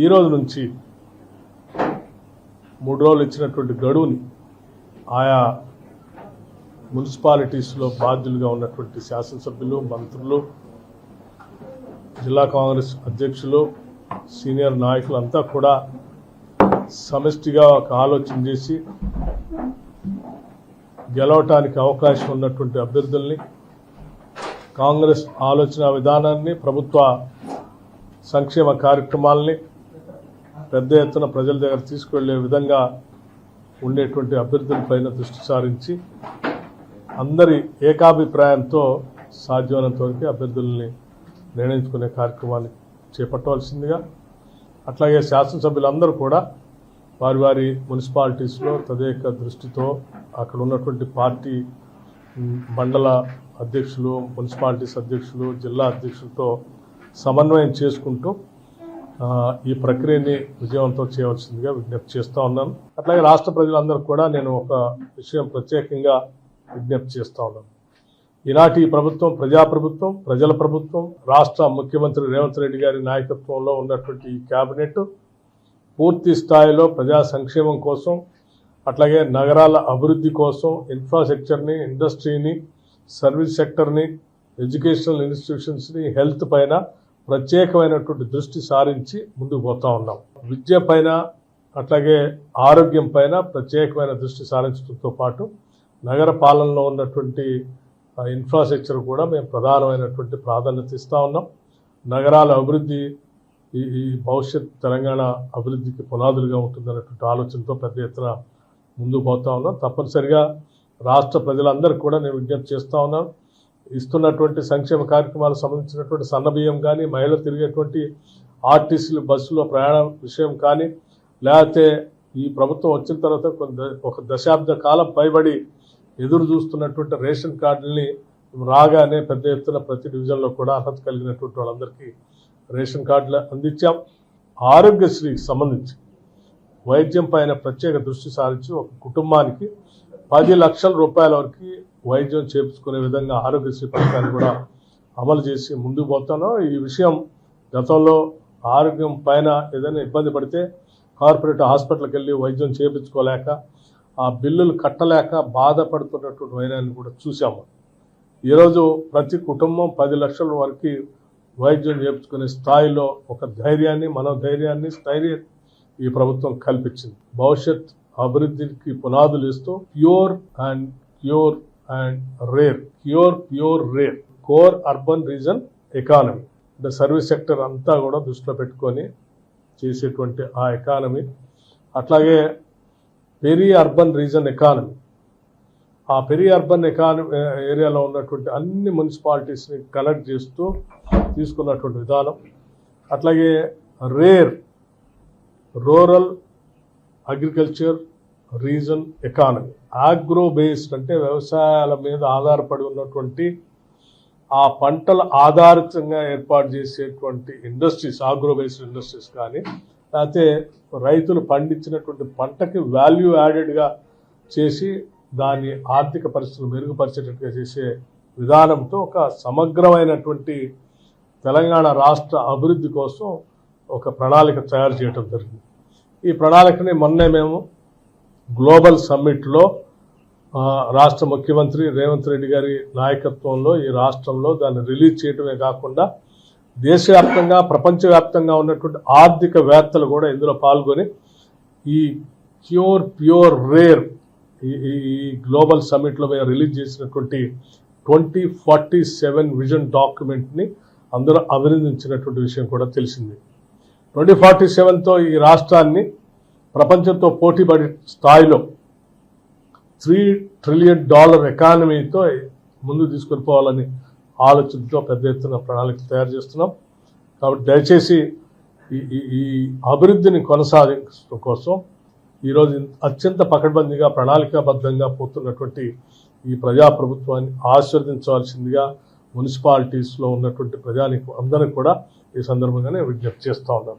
ఈ రోజు నుంచి 3 రోజులు ఇచ్చినటువంటి గడువుని ఆయా మున్సిపాలిటీస్లో బాధ్యులుగా ఉన్నటువంటి శాసనసభ్యులు, మంత్రులు, జిల్లా కాంగ్రెస్ అధ్యక్షులు, సీనియర్ నాయకులంతా కూడా సమిష్టిగా ఒక ఆలోచన చేసి గెలవటానికి అవకాశం ఉన్నటువంటి అభ్యర్థుల్ని, కాంగ్రెస్ ఆలోచన విధానాన్ని, ప్రభుత్వ సంక్షేమ కార్యక్రమాలని పెద్ద ఎత్తున ప్రజల దగ్గర తీసుకువెళ్లే విధంగా ఉండేటువంటి అభ్యర్థులపైన దృష్టి సారించి అందరి ఏకాభిప్రాయంతో సాధ్యమైనంత వరకు అభ్యర్థుల్ని నిర్ణయించుకునే కార్యక్రమాన్ని చేపట్టవలసిందిగా, అట్లాగే శాసనసభ్యులందరూ కూడా వారి వారి మున్సిపాలిటీస్లో తదేక దృష్టితో అక్కడ ఉన్నటువంటి పార్టీ మండల అధ్యక్షులు, మున్సిపాలిటీస్ అధ్యక్షులు, జిల్లా అధ్యక్షులతో సమన్వయం చేసుకుంటూ ఈ ప్రక్రియని విజయవంతం చేయవలసిందిగా విజ్ఞప్తి చేస్తూ ఉన్నాను. అట్లాగే రాష్ట్ర ప్రజలందరూ కూడా నేను ఒక విషయం ప్రత్యేకంగా విజ్ఞప్తి చేస్తూ ఉన్నాను. ఈనాటి ప్రభుత్వం ప్రజాప్రభుత్వం, ప్రజల ప్రభుత్వం, రాష్ట్ర ముఖ్యమంత్రి రేవంత్ రెడ్డి గారి నాయకత్వంలో ఉన్నటువంటి ఈ కేబినెట్ పూర్తి స్థాయిలో ప్రజా సంక్షేమం కోసం, అట్లాగే నగరాల అభివృద్ధి కోసం, ఇన్ఫ్రాస్ట్రక్చర్ని, ఇండస్ట్రీని, సర్వీస్ సెక్టర్ని, ఎడ్యుకేషనల్ ఇన్స్టిట్యూషన్స్ని, హెల్త్ పైన ప్రత్యేకమైనటువంటి దృష్టి సారించి ముందుకు పోతా ఉన్నాం. విద్య పైన అట్లాగే ఆరోగ్యం పైన ప్రత్యేకమైన దృష్టి సారించడంతో పాటు నగర పాలనలో ఉన్నటువంటి ఇన్ఫ్రాస్ట్రక్చర్ కూడా మేము ప్రధానమైనటువంటి ప్రాధాన్యత ఇస్తూ ఉన్నాం. నగరాల అభివృద్ధి ఈ భవిష్యత్ తెలంగాణ అభివృద్ధికి పునాదులుగా ఉంటుందన్నటువంటి ఆలోచనతో పెద్ద ఎత్తున ముందుకు పోతా ఉన్నాం. తప్పనిసరిగా రాష్ట్ర ప్రజలందరికీ కూడా నేను విజ్ఞప్తి చేస్తూ ఉన్నాను. ఇస్తున్నటువంటి సంక్షేమ కార్యక్రమాలకు సంబంధించినటువంటి సన్నబియ్యం కానీ, మహిళలు తిరిగేటువంటి ఆర్టీసీలు బస్సులో ప్రయాణం విషయం కానీ, లేకపోతే ఈ ప్రభుత్వం వచ్చిన తర్వాత ఒక దశాబ్ద కాలం పైబడి ఎదురు చూస్తున్నటువంటి రేషన్ కార్డుల్ని రాగానే పెద్ద ఎత్తున ప్రతి డివిజన్లో కూడా అర్హత కలిగినటువంటి వాళ్ళందరికీ రేషన్ కార్డులు అందించాం. ఆరోగ్యశ్రీకి సంబంధించి వైద్యం పైన ప్రత్యేక దృష్టి సారించి ఒక కుటుంబానికి 10 లక్షల రూపాయల వరకు వైద్యం చేయించుకునే విధంగా ఆరోగ్యశ్రీ పథకాన్ని కూడా అమలు చేసి ముందుకు పోతాను. ఈ విషయం గతంలో ఆరోగ్యం పైన ఏదైనా ఇబ్బంది పడితే కార్పొరేట్ హాస్పిటల్కి వెళ్ళి వైద్యం చేయించుకోలేక, ఆ బిల్లులు కట్టలేక బాధపడుతున్నటువంటి వైనాన్ని కూడా చూసాము. ఈరోజు ప్రతి కుటుంబం 10 లక్షల వరకు వైద్యం చేయించుకునే స్థాయిలో ఒక ధైర్యాన్ని, మనోధైర్యాన్ని, స్థైర్యం ఈ ప్రభుత్వం కల్పించింది. భవిష్యత్ అభివృద్ధికి పునాదులు ఇస్తూ pure and rare core urban reason economy అంటే సర్వీస్ సెక్టర్ అంతా కూడా దృష్టిలో పెట్టుకొని చేసేటువంటి ఆ ఎకానమీ, అట్లాగే పెరి అర్బన్ రీజన్ ఎకానమీ, ఆ పెరి అర్బన్ ఎకానమీ ఏరియాలో ఉన్నటువంటి అన్ని మున్సిపాలిటీస్ని కనెక్ట్ చేస్తూ తీసుకున్నటువంటి విధానం, అట్లాగే rural agriculture reason economy, agro based అంటే వ్యవసాయాల మీద ఆధారపడి ఉన్నటువంటి ఆ పంటల ఆధారితంగా ఏర్పాటు చేసేటువంటి ఇండస్ట్రీస్, ఆగ్రో బేస్డ్ ఇండస్ట్రీస్ కానీ, లేకపోతే రైతులు పండించినటువంటి పంటకి వాల్యూ యాడెడ్గా చేసి దాని ఆర్థిక పరిస్థితులు మెరుగుపరిచేటట్టుగా చేసే విధానంతో ఒక సమగ్రమైనటువంటి తెలంగాణ రాష్ట్ర అభివృద్ధి కోసం ఒక ప్రణాళిక తయారు చేయడం జరిగింది. ఈ ప్రణాళికని మొన్నే మేము గ్లోబల్ సమ్మిట్లో రాష్ట్ర ముఖ్యమంత్రి రేవంత్ రెడ్డి గారి నాయకత్వంలో ఈ రాష్ట్రంలో దాన్ని రిలీజ్ చేయడమే కాకుండా దేశవ్యాప్తంగా, ప్రపంచవ్యాప్తంగా ఉన్నటువంటి ఆర్థికవేత్తలు కూడా ఇందులో పాల్గొని ఈ ప్యూర్ రేర్ ఈ గ్లోబల్ సమ్మిట్లో మేము రిలీజ్ చేసినటువంటి 2047 విజన్ డాక్యుమెంట్ని అందరూ అభినందించినటువంటి విషయం కూడా తెలిసింది. 2047తో ఈ రాష్ట్రాన్ని ప్రపంచంతో పోటీపడే స్థాయిలో $3 ట్రిలియన్ ఎకానమీతో ముందు తీసుకొని పోవాలని ఆలోచనతో పెద్ద ఎత్తున ప్రణాళిక తయారు చేస్తున్నాం. కాబట్టి దయచేసి ఈ అభివృద్ధిని కొనసాగించడం కోసం ఈరోజు అత్యంత పకడ్బందీగా ప్రణాళికాబద్ధంగా పోతున్నటువంటి ఈ ప్రజాప్రభుత్వాన్ని ఆశీర్వదించవలసిందిగా మున్సిపాలిటీస్లో ఉన్నటువంటి ప్రజానికి అందరికీ కూడా ఈ సందర్భంగానే విజ్ఞప్తి చేస్తూ ఉన్నాను.